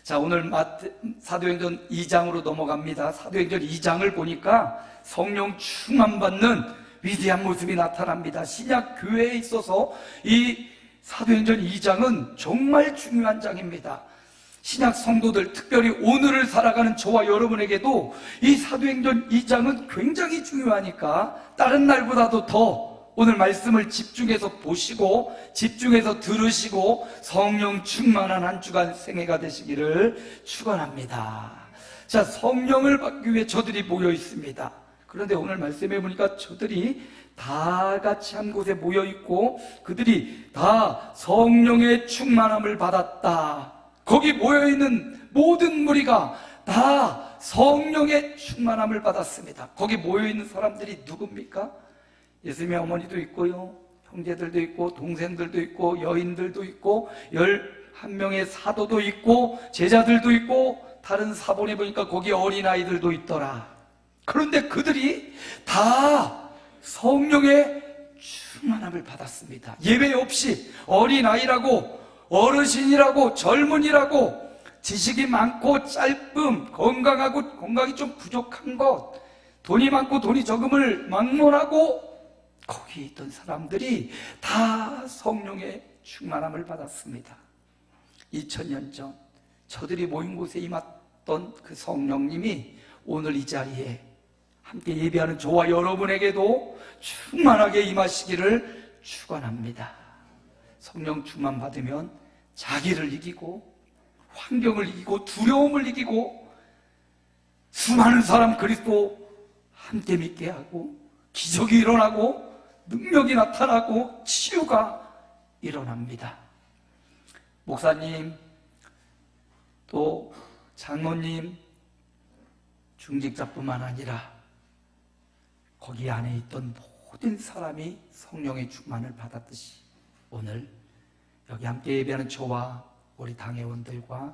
자, 오늘 사도행전 2장으로 넘어갑니다. 사도행전 2장을 보니까 성령 충만받는 위대한 모습이 나타납니다. 신약 교회에 있어서 이 사도행전 2장은 정말 중요한 장입니다. 신약 성도들, 특별히 오늘을 살아가는 저와 여러분에게도 이 사도행전 2장은 굉장히 중요하니까 다른 날보다도 더 오늘 말씀을 집중해서 보시고 집중해서 들으시고 성령 충만한 한 주간 생애가 되시기를 축원합니다. 자, 성령을 받기 위해 저들이 모여 있습니다. 그런데 오늘 말씀해 보니까 저들이 다 같이 한 곳에 모여 있고 그들이 다 성령의 충만함을 받았다. 거기 모여 있는 모든 무리가 다 성령의 충만함을 받았습니다. 거기 모여 있는 사람들이 누굽니까? 예수님의 어머니도 있고요, 형제들도 있고, 동생들도 있고, 여인들도 있고, 11명의 사도도 있고, 제자들도 있고, 다른 사본에 보니까 거기 어린아이들도 있더라. 그런데 그들이 다 성령의 충만함을 받았습니다. 예외 없이 어린아이라고, 어르신이라고, 젊은이라고, 지식이 많고 짧음, 건강이 좀 부족한 것, 돈이 많고 돈이 적음을 막론하고 거기 있던 사람들이 다 성령의 충만함을 받았습니다. 2000년 전 저들이 모인 곳에 임했던 그 성령님이 오늘 이 자리에 함께 예배하는 저와 여러분에게도 충만하게 임하시기를 축원합니다. 성령 충만 받으면 자기를 이기고 환경을 이기고 두려움을 이기고 수많은 사람 그리스도 함께 믿게 하고 기적이 일어나고 능력이 나타나고 치유가 일어납니다. 목사님, 또 장로님, 중직자뿐만 아니라 거기 안에 있던 모든 사람이 성령의 충만을 받았듯이 오늘 여기 함께 예배하는 저와 우리 당회원들과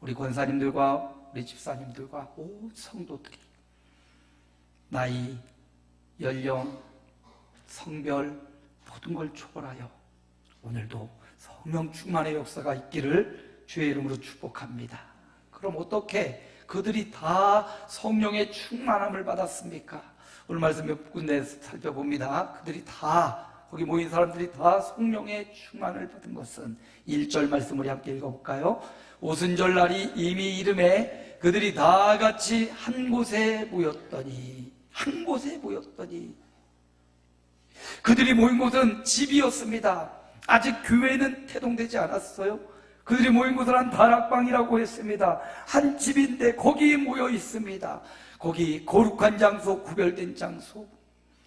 우리 권사님들과 우리 집사님들과 온 성도들이 나이, 연령, 성별 모든 걸 초월하여 오늘도 성령 충만의 역사가 있기를 주의 이름으로 축복합니다. 그럼 어떻게 그들이 다 성령의 충만함을 받았습니까? 오늘 말씀 몇 군데 살펴봅니다. 그들이 다, 거기 모인 사람들이 다 성령의 충만을 받은 것은 1절 말씀 우리 함께 읽어볼까요? 오순절 날이 이미 이름에 그들이 다 같이 한 곳에 모였더니, 한 곳에 모였더니, 그들이 모인 곳은 집이었습니다. 아직 교회는 태동되지 않았어요. 그들이 모인 곳은 한 다락방이라고 했습니다. 한 집인데 거기에 모여 있습니다. 거기 거룩한 장소, 구별된 장소,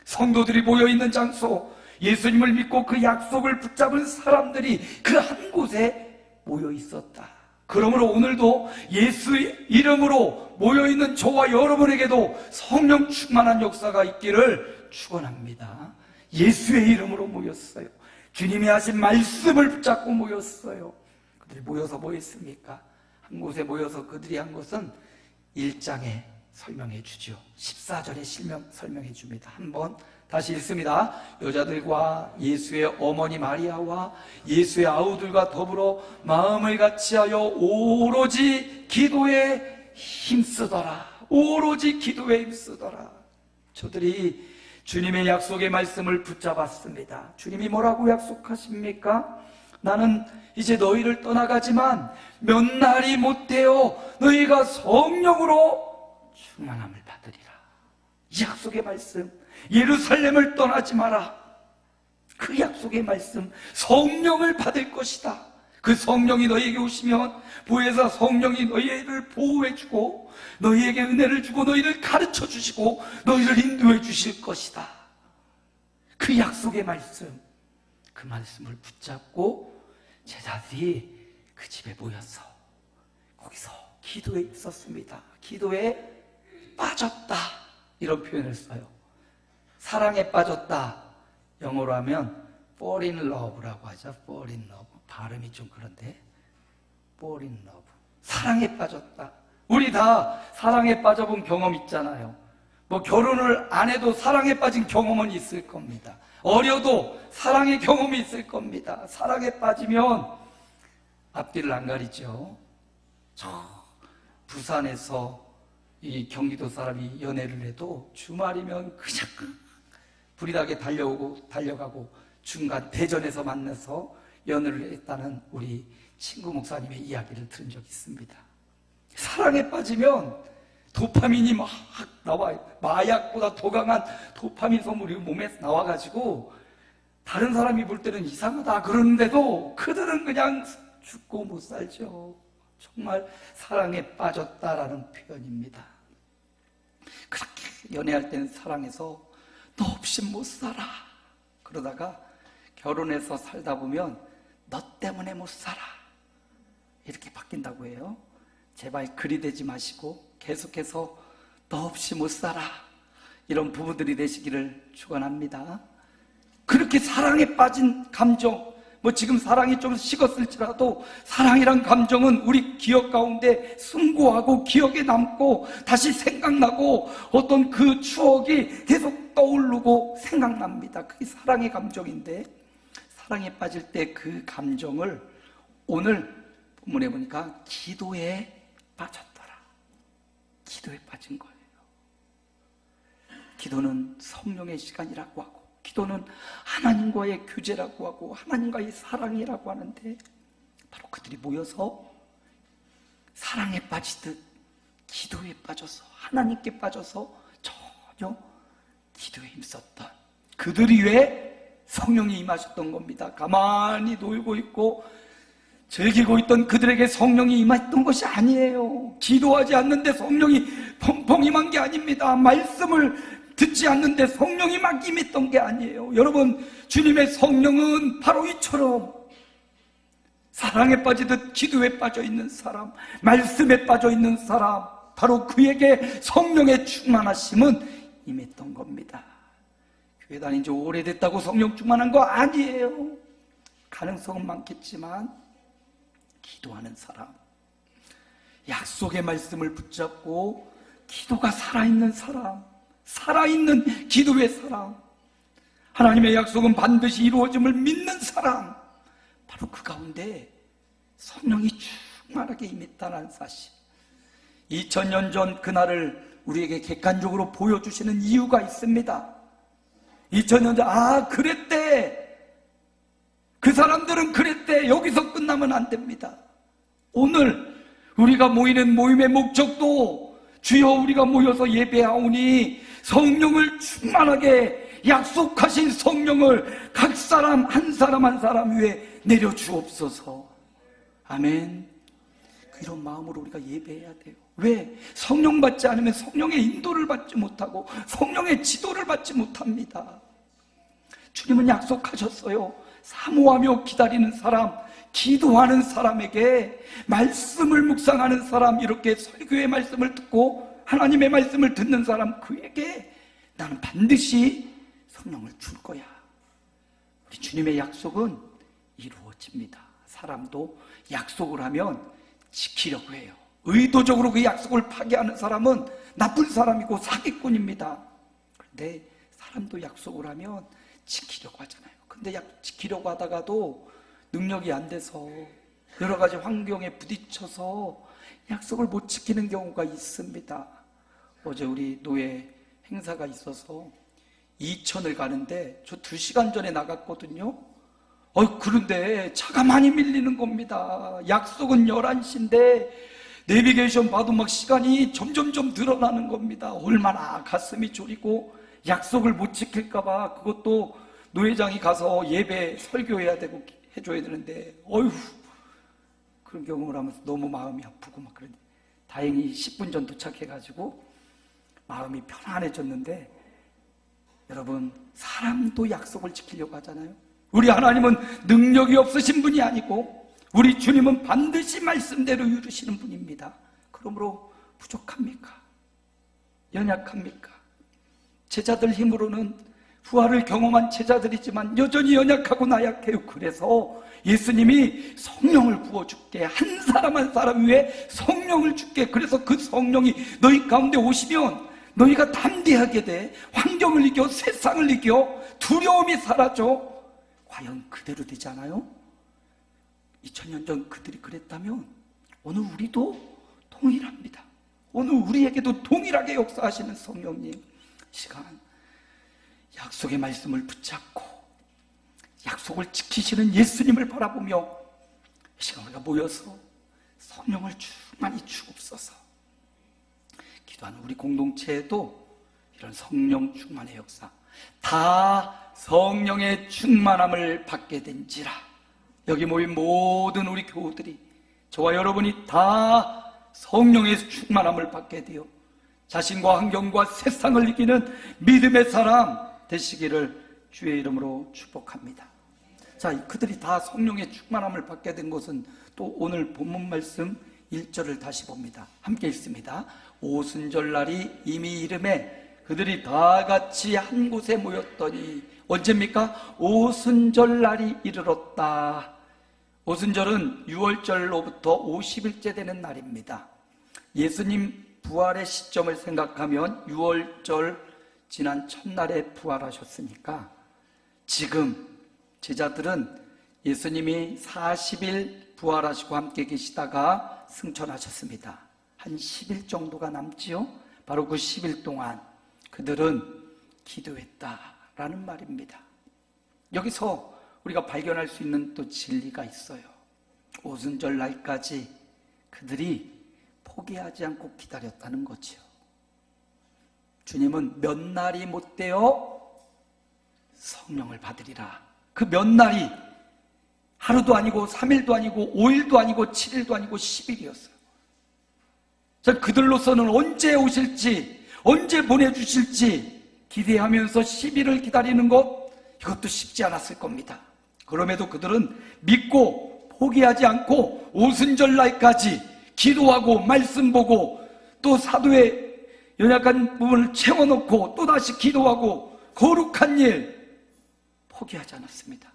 성도들이 모여 있는 장소, 예수님을 믿고 그 약속을 붙잡은 사람들이 그 한 곳에 모여 있었다. 그러므로 오늘도 예수의 이름으로 모여있는 저와 여러분에게도 성령 충만한 역사가 있기를 축원합니다. 예수의 이름으로 모였어요. 주님이 하신 말씀을 붙잡고 모였어요. 그들이 모여서 뭐 했습니까? 한 곳에 모여서 그들이 한 것은 1장에 설명해 주죠. 14절에 설명해 줍니다. 한번 다시 읽습니다. 여자들과 예수의 어머니 마리아와 예수의 아우들과 더불어 마음을 같이하여 오로지 기도에 힘쓰더라. 오로지 기도에 힘쓰더라. 저들이 주님의 약속의 말씀을 붙잡았습니다. 주님이 뭐라고 약속하십니까? 나는 이제 너희를 떠나가지만 몇 날이 못되어 너희가 성령으로 충만함을 받으리라. 이 약속의 말씀, 예루살렘을 떠나지 마라. 그 약속의 말씀, 성령을 받을 것이다. 그 성령이 너희에게 오시면 보혜사 성령이 너희를 보호해주고 너희에게 은혜를 주고 너희를 가르쳐 주시고 너희를 인도해 주실 것이다. 그 약속의 말씀, 그 말씀을 붙잡고 제자들이 그 집에 모여서 거기서 기도에 있었습니다. 기도에 빠졌다, 이런 표현을 써요. 사랑에 빠졌다, 영어로 하면 fall in love라고 하죠. fall in love. 발음이 좀 그런데 fall in love, 사랑에 빠졌다. 우리 다 사랑에 빠져본 경험 있잖아요. 뭐 결혼을 안 해도 사랑에 빠진 경험은 있을 겁니다. 어려도 사랑의 경험이 있을 겁니다. 사랑에 빠지면 앞뒤를 안 가리죠. 저 부산에서 이 경기도 사람이 연애를 해도 주말이면 그냥 불이 나게 달려가고 중간 대전에서 만나서 연애를 했다는 우리 친구 목사님의 이야기를 들은 적이 있습니다. 사랑에 빠지면 도파민이 막 나와요. 마약보다 더 강한 도파민 성분이 몸에서 나와가지고 다른 사람이 볼 때는 이상하다 그러는데도 그들은 그냥 죽고 못 살죠. 정말 사랑에 빠졌다라는 표현입니다. 그렇게 연애할 때는 사랑해서 너 없이 못 살아. 그러다가 결혼해서 살다 보면 너 때문에 못 살아. 이렇게 바뀐다고 해요. 제발 그리 되지 마시고 계속해서 너 없이 못 살아. 이런 부부들이 되시기를 축원합니다. 그렇게 사랑에 빠진 감정, 지금 사랑이 좀 식었을지라도 사랑이란 감정은 우리 기억 가운데 숭고하고 기억에 남고 다시 생각나고 어떤 그 추억이 계속 떠오르고 생각납니다. 그게 사랑의 감정인데, 사랑에 빠질 때 그 감정을 오늘 본문에 보니까 기도에 빠졌더라. 기도에 빠진 거예요. 기도는 성령의 시간이라고 하고, 기도는 하나님과의 교제라고 하고 하나님과의 사랑이라고 하는데, 바로 그들이 모여서 사랑에 빠지듯 기도에 빠져서 하나님께 빠져서 전혀 기도에 힘썼던 그들 위에 성령이 임하셨던 겁니다. 가만히 놀고 있고 즐기고 있던 그들에게 성령이 임했던 것이 아니에요. 기도하지 않는데 성령이 펑펑 임한 게 아닙니다. 말씀을 듣지 않는데 성령이 막 임했던 게 아니에요. 여러분, 주님의 성령은 바로 이처럼 사랑에 빠지듯 기도에 빠져 있는 사람, 말씀에 빠져 있는 사람, 바로 그에게 성령의 충만하심은 임했던 겁니다. 교회 다닌 지 오래됐다고 성령 충만한 거 아니에요. 가능성은 많겠지만 기도하는 사람, 약속의 말씀을 붙잡고 기도가 살아있는 사람, 살아있는 기도의 사람, 하나님의 약속은 반드시 이루어짐을 믿는 사람, 바로 그 가운데 성령이 충만하게 임했다는 사실, 2000년 전 그날을 우리에게 객관적으로 보여주시는 이유가 있습니다. 2000년 전, 그랬대, 그 사람들은 그랬대, 여기서 끝나면 안 됩니다. 오늘 우리가 모이는 모임의 목적도 주여 우리가 모여서 예배하오니 성령을 충만하게 약속하신 성령을 각 사람 한 사람 한 사람 위에 내려주옵소서. 아멘. 이런 마음으로 우리가 예배해야 돼요. 왜? 성령 받지 않으면 성령의 인도를 받지 못하고 성령의 지도를 받지 못합니다. 주님은 약속하셨어요. 사모하며 기다리는 사람, 기도하는 사람에게, 말씀을 묵상하는 사람, 이렇게 설교의 말씀을 듣고 하나님의 말씀을 듣는 사람, 그에게 나는 반드시 성령을 줄 거야. 우리 주님의 약속은 이루어집니다. 사람도 약속을 하면 지키려고 해요. 의도적으로 그 약속을 파기하는 사람은 나쁜 사람이고 사기꾼입니다. 그런데 사람도 약속을 하면 지키려고 하잖아요. 근데 지키려고 하다가도 능력이 안 돼서 여러 가지 환경에 부딪혀서 약속을 못 지키는 경우가 있습니다. 어제 우리 노예 행사가 있어서 이천을 가는데 저 2시간 전에 나갔거든요. 그런데 차가 많이 밀리는 겁니다. 약속은 11시인데 내비게이션 봐도 막 시간이 점점점 늘어나는 겁니다. 얼마나 가슴이 졸이고 약속을 못 지킬까봐, 그것도 노회장이 가서 예배 설교해야 되고 해줘야 되는데, 그런 경험을 하면서 너무 마음이 아프고 막 그런데, 다행히 10분 전 도착해가지고 마음이 편안해졌는데, 여러분, 사람도 약속을 지키려고 하잖아요. 우리 하나님은 능력이 없으신 분이 아니고 우리 주님은 반드시 말씀대로 이루시는 분입니다. 그러므로 부족합니까? 연약합니까? 제자들 힘으로는, 부활을 경험한 제자들이지만 여전히 연약하고 나약해요. 그래서 예수님이 성령을 부어줄게, 한 사람 한 사람 위에 성령을 줄게, 그래서 그 성령이 너희 가운데 오시면 너희가 담대하게 돼, 환경을 이겨, 세상을 이겨, 두려움이 사라져. 과연 그대로 되지 않아요? 2000년 전 그들이 그랬다면 오늘 우리도 동일합니다. 오늘 우리에게도 동일하게 역사하시는 성령님, 시간 약속의 말씀을 붙잡고 약속을 지키시는 예수님을 바라보며 이 시간 우리가 모여서 성령을 충만히 주옵소서. 기도하는 우리 공동체에도 이런 성령 충만의 역사, 다 성령의 충만함을 받게 된지라. 여기 모인 모든 우리 교우들이, 저와 여러분이 다 성령의 충만함을 받게 되어 자신과 환경과 세상을 이기는 믿음의 사람 되시기를 주의 이름으로 축복합니다. 자, 그들이 다 성령의 충만함을 받게 된 것은 또 오늘 본문 말씀 1절을 다시 봅니다. 함께 읽습니다. 오순절날이 이미 이름에 그들이 다 같이 한 곳에 모였더니, 언제입니까? 오순절날이 이르렀다. 오순절은 6월절로부터 50일째 되는 날입니다. 예수님 부활의 시점을 생각하면 6월절 지난 첫날에 부활하셨으니까 지금 제자들은 예수님이 40일 부활하시고 함께 계시다가 승천하셨습니다. 한 10일 정도가 남지요. 바로 그 10일 동안 그들은 기도했다라는 말입니다. 여기서 우리가 발견할 수 있는 또 진리가 있어요. 오순절 날까지 그들이 포기하지 않고 기다렸다는 거죠. 주님은 몇 날이 못되어 성령을 받으리라. 그 몇 날이 하루도 아니고 3일도 아니고 5일도 아니고 7일도 아니고 10일이었어요. 자, 그들로서는 언제 오실지, 언제 보내주실지 기대하면서 10일을 기다리는 것, 이것도 쉽지 않았을 겁니다. 그럼에도 그들은 믿고 포기하지 않고 오순절 날까지 기도하고 말씀 보고 또 사도의 연약한 부분을 채워놓고 또다시 기도하고 거룩한 일 포기하지 않았습니다.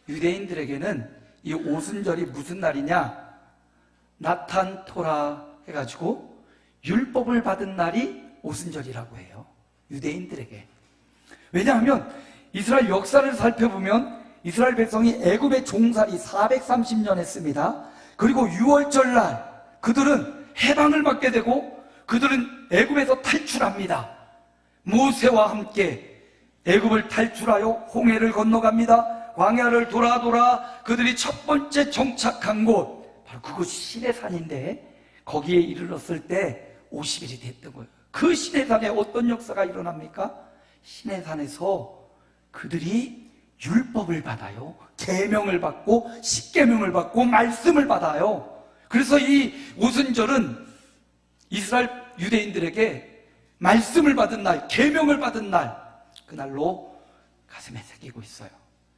유대인들에게는 이 오순절이 무슨 날이냐? 나탄 토라 해가지고 율법을 받은 날이 오순절이라고 해요. 유대인들에게. 왜냐하면 이스라엘 역사를 살펴보면 이스라엘 백성이 애굽의 종살이 430년 했습니다. 그리고 6월절 날 그들은 해방을 받게 되고 그들은 애굽에서 탈출합니다. 모세와 함께 애굽을 탈출하여 홍해를 건너갑니다. 광야를 돌아 그들이 첫 번째 정착한 곳, 바로 그곳이 시내산인데 거기에 이르렀을 때 50일이 됐던 거예요. 그 시내산에 어떤 역사가 일어납니까? 시내산에서 그들이 율법을 받아요. 계명을 받고 십계명을 받고 말씀을 받아요. 그래서 이 오순절은 이스라엘 유대인들에게 말씀을 받은 날, 계명을 받은 날, 그날로 가슴에 새기고 있어요.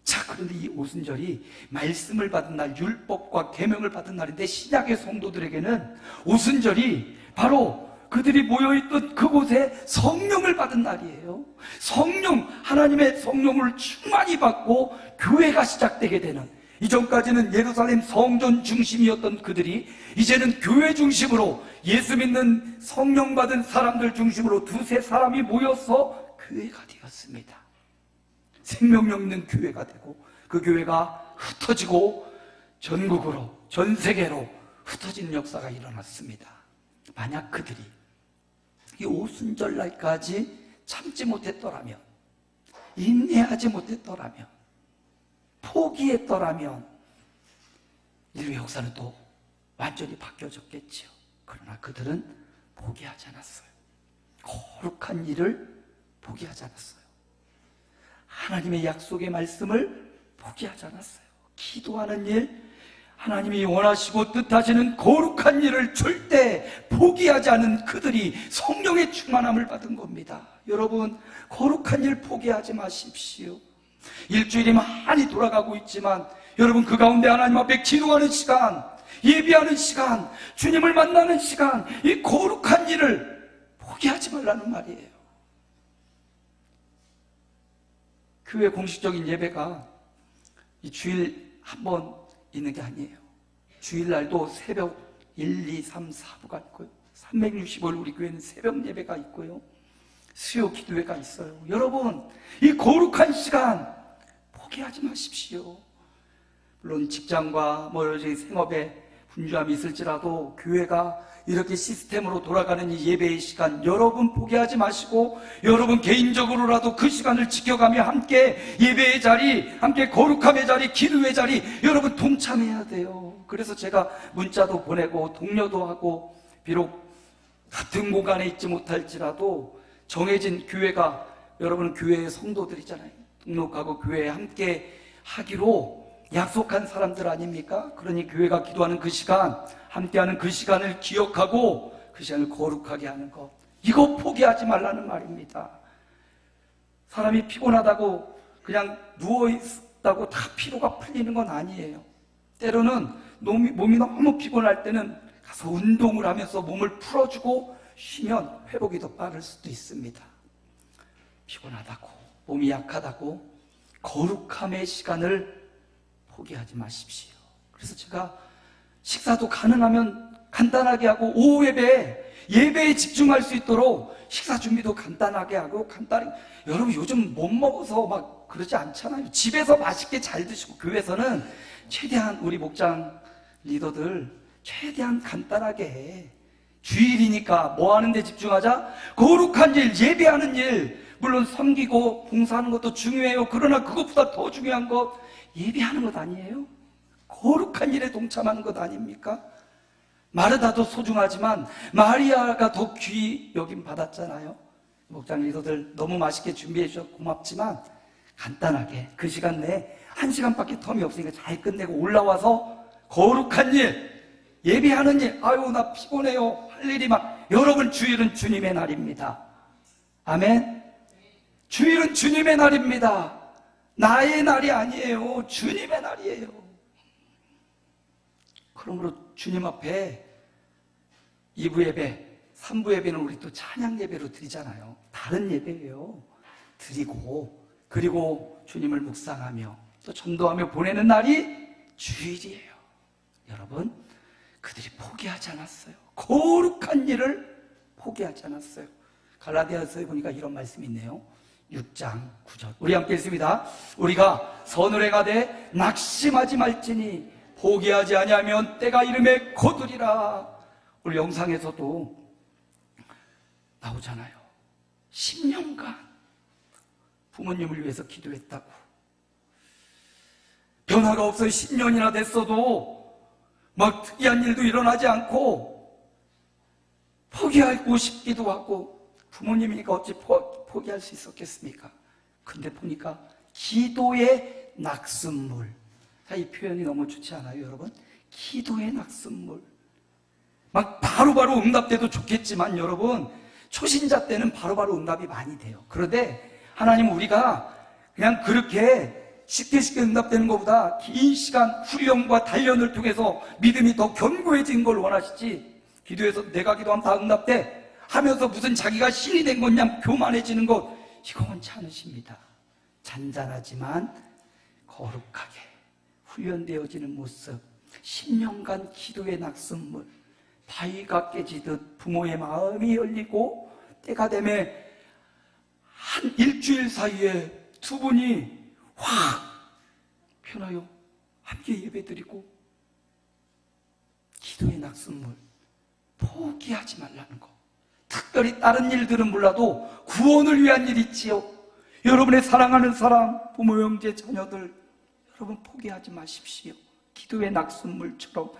자, 그런데 이 오순절이 말씀을 받은 날, 율법과 계명을 받은 날인데 신약의 성도들에게는 오순절이 바로 그들이 모여있던 그곳에 성령을 받은 날이에요. 성령, 하나님의 성령을 충만히 받고 교회가 시작되게 되는, 이전까지는 예루살렘 성전 중심이었던 그들이 이제는 교회 중심으로 예수 믿는 성령 받은 사람들 중심으로 두세 사람이 모여서 교회가 되었습니다. 생명력 있는 교회가 되고 그 교회가 흩어지고 전국으로, 전 세계로 흩어지는 역사가 일어났습니다. 만약 그들이 이 오순절 날까지 참지 못했더라면, 인내하지 못했더라면, 포기했더라면 인류의 역사는 또 완전히 바뀌어졌겠지요. 그러나 그들은 포기하지 않았어요. 거룩한 일을 포기하지 않았어요. 하나님의 약속의 말씀을 포기하지 않았어요. 기도하는 일, 하나님이 원하시고 뜻하시는 거룩한 일을 절대 포기하지 않은 그들이 성령의 충만함을 받은 겁니다. 여러분, 거룩한 일 포기하지 마십시오. 일주일이 많이 돌아가고 있지만 여러분, 그 가운데 하나님 앞에 기도하는 시간, 예비하는 시간, 주님을 만나는 시간, 이 거룩한 일을 포기하지 말라는 말이에요. 교회 공식적인 예배가 이 주일 한 번 있는 게 아니에요. 주일날도 새벽 1, 2, 3, 4부가 있고요. 365일 우리 교회는 새벽 예배가 있고요. 수요 기도회가 있어요. 여러분, 이 거룩한 시간 포기하지 마십시오. 물론 직장과 여러 생업에 분주함이 있을지라도 교회가 이렇게 시스템으로 돌아가는 이 예배의 시간, 여러분 포기하지 마시고 여러분 개인적으로라도 그 시간을 지켜가며 함께 예배의 자리, 함께 거룩함의 자리, 기도의 자리 여러분 동참해야 돼요. 그래서 제가 문자도 보내고 독려도 하고, 비록 같은 공간에 있지 못할지라도 정해진 교회가, 여러분 교회의 성도들이잖아요. 등록하고 교회에 함께 하기로 약속한 사람들 아닙니까? 그러니 교회가 기도하는 그 시간, 함께하는 그 시간을 기억하고 그 시간을 거룩하게 하는 것, 이거 포기하지 말라는 말입니다. 사람이 피곤하다고 그냥 누워있다고 다 피로가 풀리는 건 아니에요. 때로는 몸이 너무 피곤할 때는 가서 운동을 하면서 몸을 풀어주고 쉬면 회복이 더 빠를 수도 있습니다. 피곤하다고, 몸이 약하다고 거룩함의 시간을 포기하지 마십시오. 그래서 제가 식사도 가능하면 간단하게 하고, 오후 예배에 집중할 수 있도록 식사 준비도 간단하게 하고, 여러분 요즘 못 먹어서 막 그러지 않잖아요. 집에서 맛있게 잘 드시고, 교회에서는 최대한 우리 목장 리더들 최대한 간단하게 해. 주일이니까 뭐 하는 데 집중하자? 거룩한 일, 예배하는 일, 물론 섬기고 봉사하는 것도 중요해요. 그러나 그것보다 더 중요한 것, 예배하는 것 아니에요? 거룩한 일에 동참하는 것 아닙니까? 마르다도 소중하지만 마리아가 더 귀히 여김 받았잖아요. 목장 리더들 너무 맛있게 준비해 주셔서 고맙지만 간단하게 그 시간 내에 1시간밖에 텀이 없으니까 잘 끝내고 올라와서 거룩한 일, 예배하는 일, 아유 나 피곤해요 할 일이 막, 여러분 주일은 주님의 날입니다. 아멘. 주일은 주님의 날입니다. 나의 날이 아니에요. 주님의 날이에요. 그러므로 주님 앞에 2부 예배, 3부 예배는 우리 또 찬양 예배로 드리잖아요. 다른 예배예요. 드리고, 그리고 주님을 묵상하며 또 전도하며 보내는 날이 주일이에요. 여러분, 그들이 포기하지 않았어요. 거룩한 일을 포기하지 않았어요. 갈라디아서에 보니까 이런 말씀이 있네요. 6장 9절 우리 함께 읽습니다. 우리가 선을 행하되 낙심하지 말지니 포기하지 아니하면 때가 이름에 거두리라. 오늘 영상에서도 나오잖아요. 10년간 부모님을 위해서 기도했다고. 변화가 없어요. 10년이나 됐어도 막 특이한 일도 일어나지 않고 포기하고 싶기도 하고, 부모님이니까 어찌 포기할 수 있었겠습니까? 근데 보니까 기도의 낙숫물, 이 표현이 너무 좋지 않아요, 여러분? 기도의 낙숫물. 막 바로바로 응답돼도 좋겠지만 여러분, 초신자 때는 바로바로 응답이 많이 돼요. 그런데 하나님은 우리가 그냥 그렇게 쉽게 응답되는 것보다 긴 시간 훈련과 단련을 통해서 믿음이 더 견고해진 걸 원하시지, 기도해서 내가 기도하면 다 응답돼 하면서 무슨 자기가 신이 된 거냐 교만해지는 것, 이거 원치 않으십니다. 잔잔하지만 거룩하게 훈련되어지는 모습, 10년간 기도의 낙숫물, 바위가 깨지듯 부모의 마음이 열리고, 때가 되매 한 일주일 사이에 두 분이 확 변하여 함께 예배드리고, 기도의 낙숫물, 포기하지 말라는 거. 특별히 다른 일들은 몰라도 구원을 위한 일이 있지요. 여러분의 사랑하는 사람, 부모, 형제, 자녀들, 여러분 포기하지 마십시오. 기도의 낙숫물처럼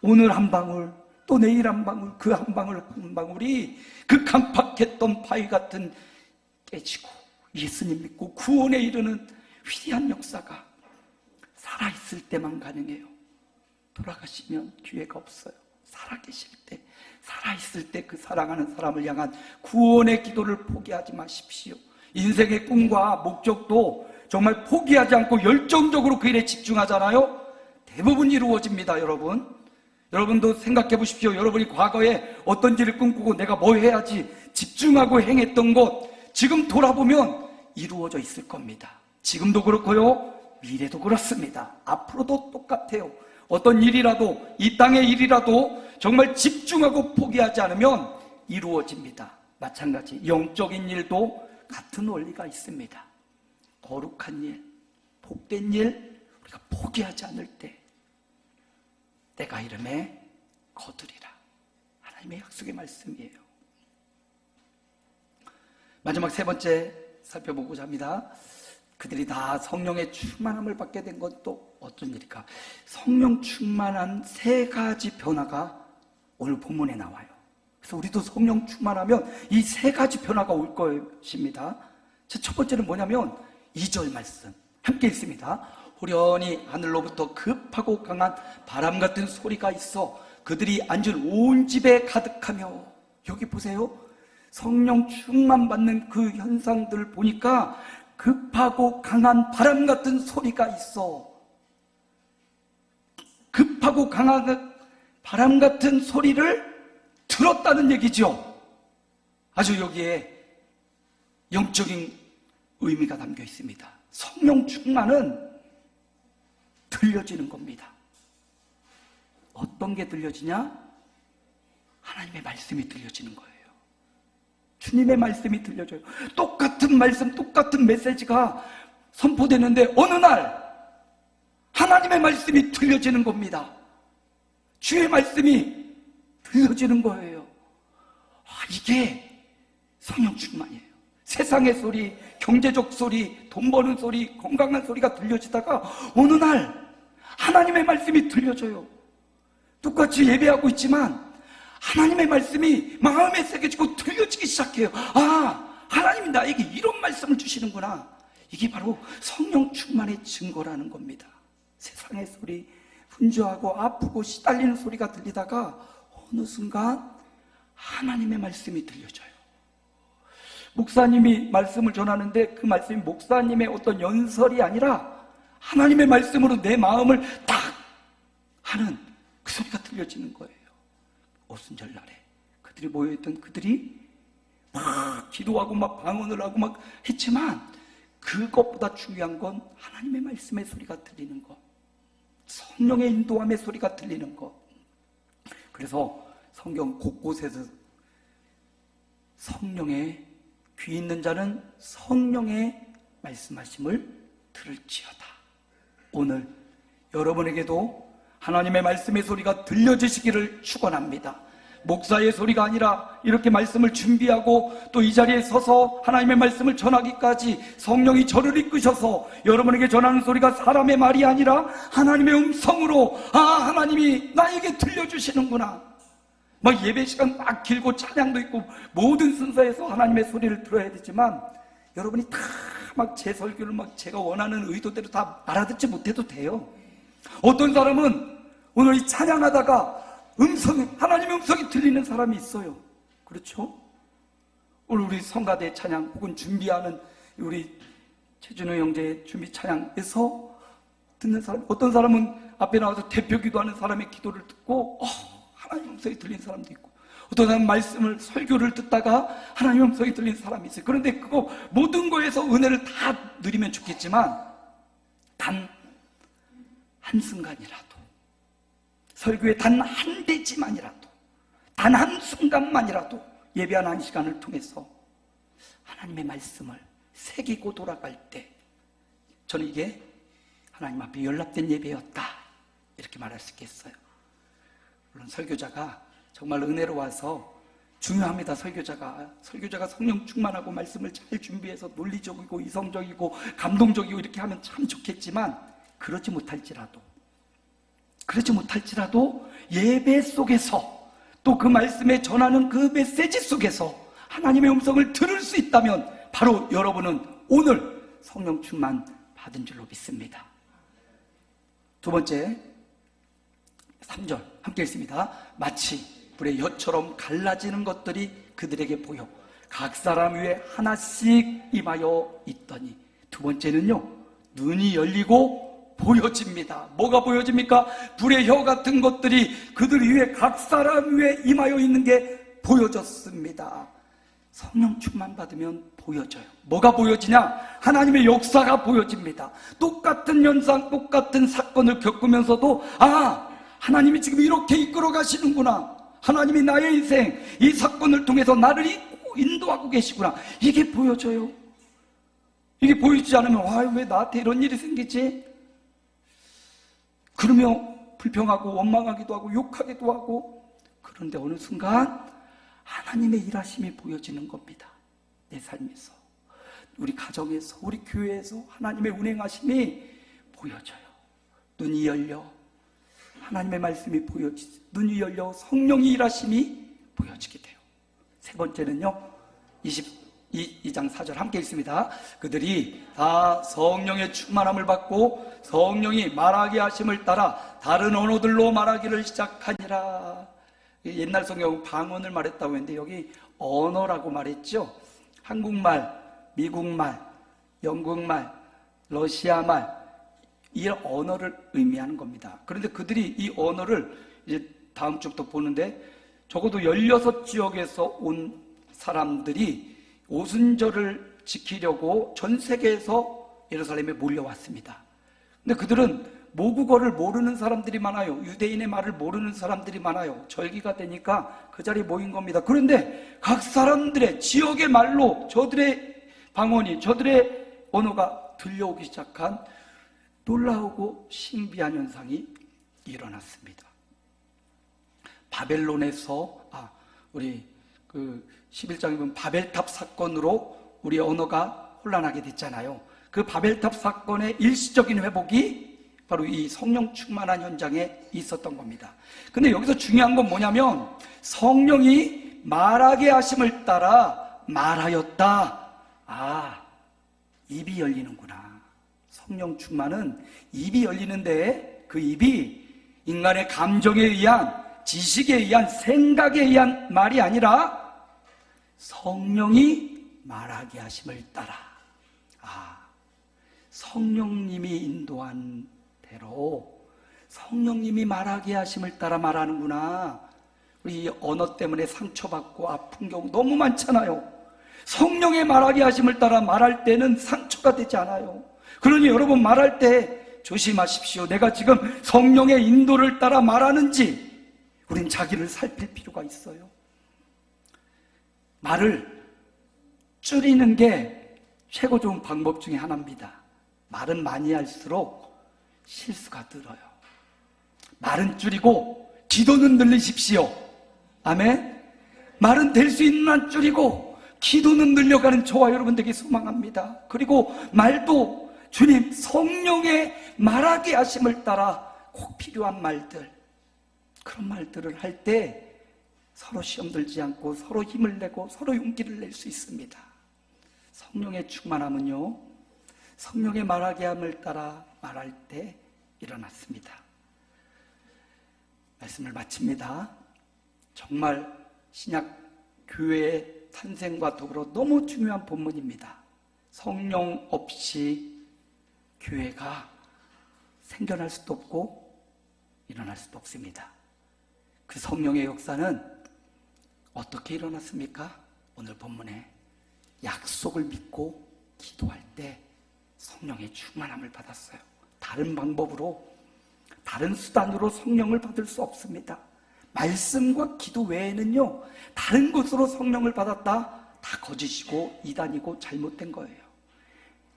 오늘 한 방울, 또 내일 한 방울, 그 한 방울 한 방울이 그 강팍했던 바위 같은 깨지고 예수님 믿고 구원에 이르는 위대한 역사가 살아있을 때만 가능해요. 돌아가시면 기회가 없어요. 살아계실 때, 살아있을 때 그 사랑하는 사람을 향한 구원의 기도를 포기하지 마십시오. 인생의 꿈과 목적도 정말 포기하지 않고 열정적으로 그 일에 집중하잖아요. 대부분 이루어집니다. 여러분도 생각해 보십시오. 여러분이 과거에 어떤 일을 꿈꾸고 내가 뭐 해야지 집중하고 행했던 것, 지금 돌아보면 이루어져 있을 겁니다. 지금도 그렇고요, 미래도 그렇습니다. 앞으로도 똑같아요. 어떤 일이라도, 이 땅의 일이라도 정말 집중하고 포기하지 않으면 이루어집니다. 마찬가지 영적인 일도 같은 원리가 있습니다. 거룩한 일, 복된 일, 우리가 포기하지 않을 때 때가 이름에 거두리라. 하나님의 약속의 말씀이에요. 마지막 세 번째 살펴보고자 합니다. 그들이 다 성령의 충만함을 받게 된 건 또 어떤 일일까? 성령 충만한 세 가지 변화가 오늘 본문에 나와요. 그래서 우리도 성령 충만하면 이 세 가지 변화가 올 것입니다. 첫 번째는 뭐냐면 2절 말씀 함께 읽습니다. 호련히 하늘로부터 급하고 강한 바람 같은 소리가 있어 그들이 앉은 온 집에 가득하며. 여기 보세요. 성령 충만 받는 그 현상들을 보니까 급하고 강한 바람 같은 소리가 있어. 급하고 강한 바람 같은 소리를 들었다는 얘기죠. 아주 여기에 영적인 의미가 담겨 있습니다. 성령 충만은 들려지는 겁니다. 어떤 게 들려지냐? 하나님의 말씀이 들려지는 거예요. 주님의 말씀이 들려져요. 똑같은 말씀, 똑같은 메시지가 선포되는데 어느 날 하나님의 말씀이 들려지는 겁니다. 주의 말씀이 들려지는 거예요. 이게 성령 충만이에요. 세상의 소리, 경제적 소리, 돈 버는 소리, 건강한 소리가 들려지다가 어느 날 하나님의 말씀이 들려져요. 똑같이 예배하고 있지만 하나님의 말씀이 마음에 새겨지고 들려지기 시작해요. 하나님이 나에게 이런 말씀을 주시는구나. 이게 바로 성령 충만의 증거라는 겁니다. 세상의 소리, 분주하고 아프고 시달리는 소리가 들리다가 어느 순간 하나님의 말씀이 들려져요. 목사님이 말씀을 전하는데 그 말씀이 목사님의 어떤 연설이 아니라 하나님의 말씀으로 내 마음을 딱 하는 그 소리가 들려지는 거예요. 오순절날에 그들이 모여있던 그들이 막 기도하고 막 방언을 하고 막 했지만 그것보다 중요한 건 하나님의 말씀의 소리가 들리는 것, 성령의 인도함의 소리가 들리는 것. 그래서 성경 곳곳에서 성령의 귀 있는 자는 성령의 말씀하심을 들을지어다. 오늘 여러분에게도 하나님의 말씀의 소리가 들려지시기를 축원합니다. 목사의 소리가 아니라 이렇게 말씀을 준비하고 또 이 자리에 서서 하나님의 말씀을 전하기까지 성령이 저를 이끄셔서 여러분에게 전하는 소리가 사람의 말이 아니라 하나님의 음성으로 하나님이 나에게 들려주시는구나. 막 예배 시간 막 길고 찬양도 있고 모든 순서에서 하나님의 소리를 들어야 되지만 여러분이 다 막 제 설교를 막 제가 원하는 의도대로 다 알아듣지 못해도 돼요. 어떤 사람은 오늘 이 찬양하다가 하나님의 음성이 들리는 사람이 있어요. 그렇죠? 오늘 우리 성가대 찬양 혹은 준비하는 우리 최준호 형제의 준비 찬양에서 듣는 사람, 어떤 사람은 앞에 나와서 대표 기도하는 사람의 기도를 듣고 하나님의 음성이 들리는 사람도 있고, 어떤 사람은 말씀을 설교를 듣다가 하나님의 음성이 들리는 사람이 있어요. 그런데 그거 모든 거에서 은혜를 다 누리면 좋겠지만 단 한순간이라도 설교의 단 한 대지만이라도 단 한순간만이라도 예배하는 한 시간을 통해서 하나님의 말씀을 새기고 돌아갈 때 저는 이게 하나님 앞에 연락된 예배였다 이렇게 말할 수 있겠어요. 물론 설교자가 정말 은혜로 와서 중요합니다. 설교자가 성령 충만하고 말씀을 잘 준비해서 논리적이고 이성적이고 감동적이고 이렇게 하면 참 좋겠지만 그러지 못할지라도 예배 속에서 또 그 말씀에 전하는 그 메시지 속에서 하나님의 음성을 들을 수 있다면 바로 여러분은 오늘 성령 충만 받은 줄로 믿습니다. 두 번째 3절 함께 읽습니다. 마치 불의 혀처럼 갈라지는 것들이 그들에게 보여 각 사람 위에 하나씩 임하여 있더니. 두 번째는요, 눈이 열리고 보여집니다. 뭐가 보여집니까? 불의 혀 같은 것들이 그들 위에 각 사람 위에 임하여 있는 게 보여졌습니다. 성령 충만 받으면 보여져요. 뭐가 보여지냐? 하나님의 역사가 보여집니다. 똑같은 현상, 똑같은 사건을 겪으면서도 하나님이 지금 이렇게 이끌어 가시는구나. 하나님이 나의 인생, 이 사건을 통해서 나를 인도하고 계시구나. 이게 보여져요. 이게 보이지 않으면 왜 나한테 이런 일이 생기지? 그러며 불평하고 원망하기도 하고 욕하기도 하고 그런데 어느 순간 하나님의 일하심이 보여지는 겁니다. 내 삶에서, 우리 가정에서, 우리 교회에서 하나님의 운행하심이 보여져요. 눈이 열려 하나님의 말씀이 보여지죠. 눈이 열려 성령의 일하심이 보여지게 돼요. 세 번째는요, 22장 4절 함께 읽습니다. 그들이 다 성령의 충만함을 받고 성령이 말하게 하심을 따라 다른 언어들로 말하기를 시작하니라. 옛날 성경은 방언을 말했다고 했는데 여기 언어라고 말했죠. 한국말, 미국말, 영국말, 러시아말, 이 언어를 의미하는 겁니다. 그런데 그들이 이 언어를 이제 다음 주부터 보는데 적어도 16지역에서 온 사람들이 오순절을 지키려고 전 세계에서 예루살렘에 몰려왔습니다. 근데 그들은 모국어를 모르는 사람들이 많아요. 유대인의 말을 모르는 사람들이 많아요. 절기가 되니까 그 자리에 모인 겁니다. 그런데 각 사람들의 지역의 말로 저들의 방언이, 저들의 언어가 들려오기 시작한 놀라우고 신비한 현상이 일어났습니다. 바벨론에서 우리 11장에 보면 바벨탑 사건으로 우리 언어가 혼란하게 됐잖아요. 그 바벨탑 사건의 일시적인 회복이 바로 이 성령 충만한 현장에 있었던 겁니다. 근데 여기서 중요한 건 뭐냐면 성령이 말하게 하심을 따라 말하였다. 입이 열리는구나. 성령 충만은 입이 열리는데 그 입이 인간의 감정에 의한, 지식에 의한, 생각에 의한 말이 아니라 성령이 말하게 하심을 따라, 성령님이 인도한 대로 성령님이 말하게 하심을 따라 말하는구나. 우리 언어 때문에 상처받고 아픈 경우 너무 많잖아요. 성령의 말하게 하심을 따라 말할 때는 상처가 되지 않아요. 그러니 여러분 말할 때 조심하십시오. 내가 지금 성령의 인도를 따라 말하는지 우린 자기를 살필 필요가 있어요. 말을 줄이는 게 최고 좋은 방법 중에 하나입니다. 말은 많이 할수록 실수가 늘어요. 말은 줄이고 기도는 늘리십시오. 아멘. 말은 될 수 있는 한 줄이고 기도는 늘려가는 저와 여러분 되게 소망합니다. 그리고 말도 주님 성령의 말하게 하심을 따라 꼭 필요한 말들, 그런 말들을 할 때 서로 시험 들지 않고 서로 힘을 내고 서로 용기를 낼 수 있습니다. 성령의 충만함은요, 성령의 말하게 함을 따라 말할 때 일어났습니다. 말씀을 마칩니다. 정말 신약 교회의 탄생과 더불어 너무 중요한 본문입니다. 성령 없이 교회가 생겨날 수도 없고 일어날 수도 없습니다. 그 성령의 역사는 어떻게 일어났습니까? 오늘 본문에 약속을 믿고 기도할 때 성령의 충만함을 받았어요. 다른 방법으로, 다른 수단으로 성령을 받을 수 없습니다. 말씀과 기도 외에는요, 다른 것으로 성령을 받았다, 다 거짓이고 이단이고 잘못된 거예요.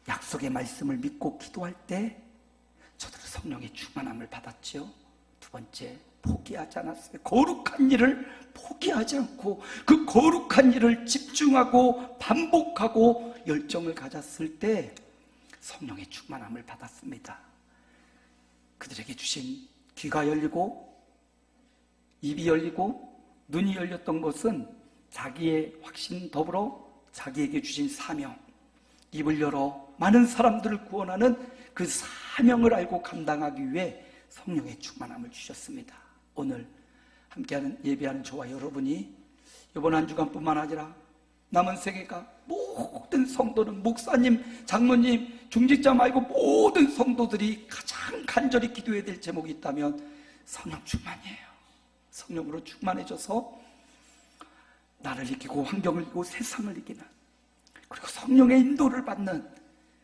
약속의 말씀을 믿고 기도할 때 저들은 성령의 충만함을 받았죠. 두 번째, 포기하지 않았어요. 거룩한 일을 포기하지 않고 그 거룩한 일을 집중하고 반복하고 열정을 가졌을 때 성령의 충만함을 받았습니다. 그들에게 주신 귀가 열리고 입이 열리고 눈이 열렸던 것은 자기의 확신 더불어 자기에게 주신 사명, 입을 열어 많은 사람들을 구원하는 그 사명을 알고 감당하기 위해 성령의 충만함을 주셨습니다. 오늘 함께하는 예배하는 저와 여러분이 이번 한 주간뿐만 아니라 남은 세계가 모든 성도는, 목사님, 장로님, 중직자 말고 모든 성도들이 가장 간절히 기도해야 될 제목이 있다면 성령 충만이에요. 성령으로 충만해져서 나를 이기고 환경을 이기고 세상을 이기는, 그리고 성령의 인도를 받는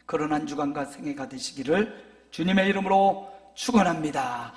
그런 한 주간과 생애가 되시기를 주님의 이름으로 축원합니다.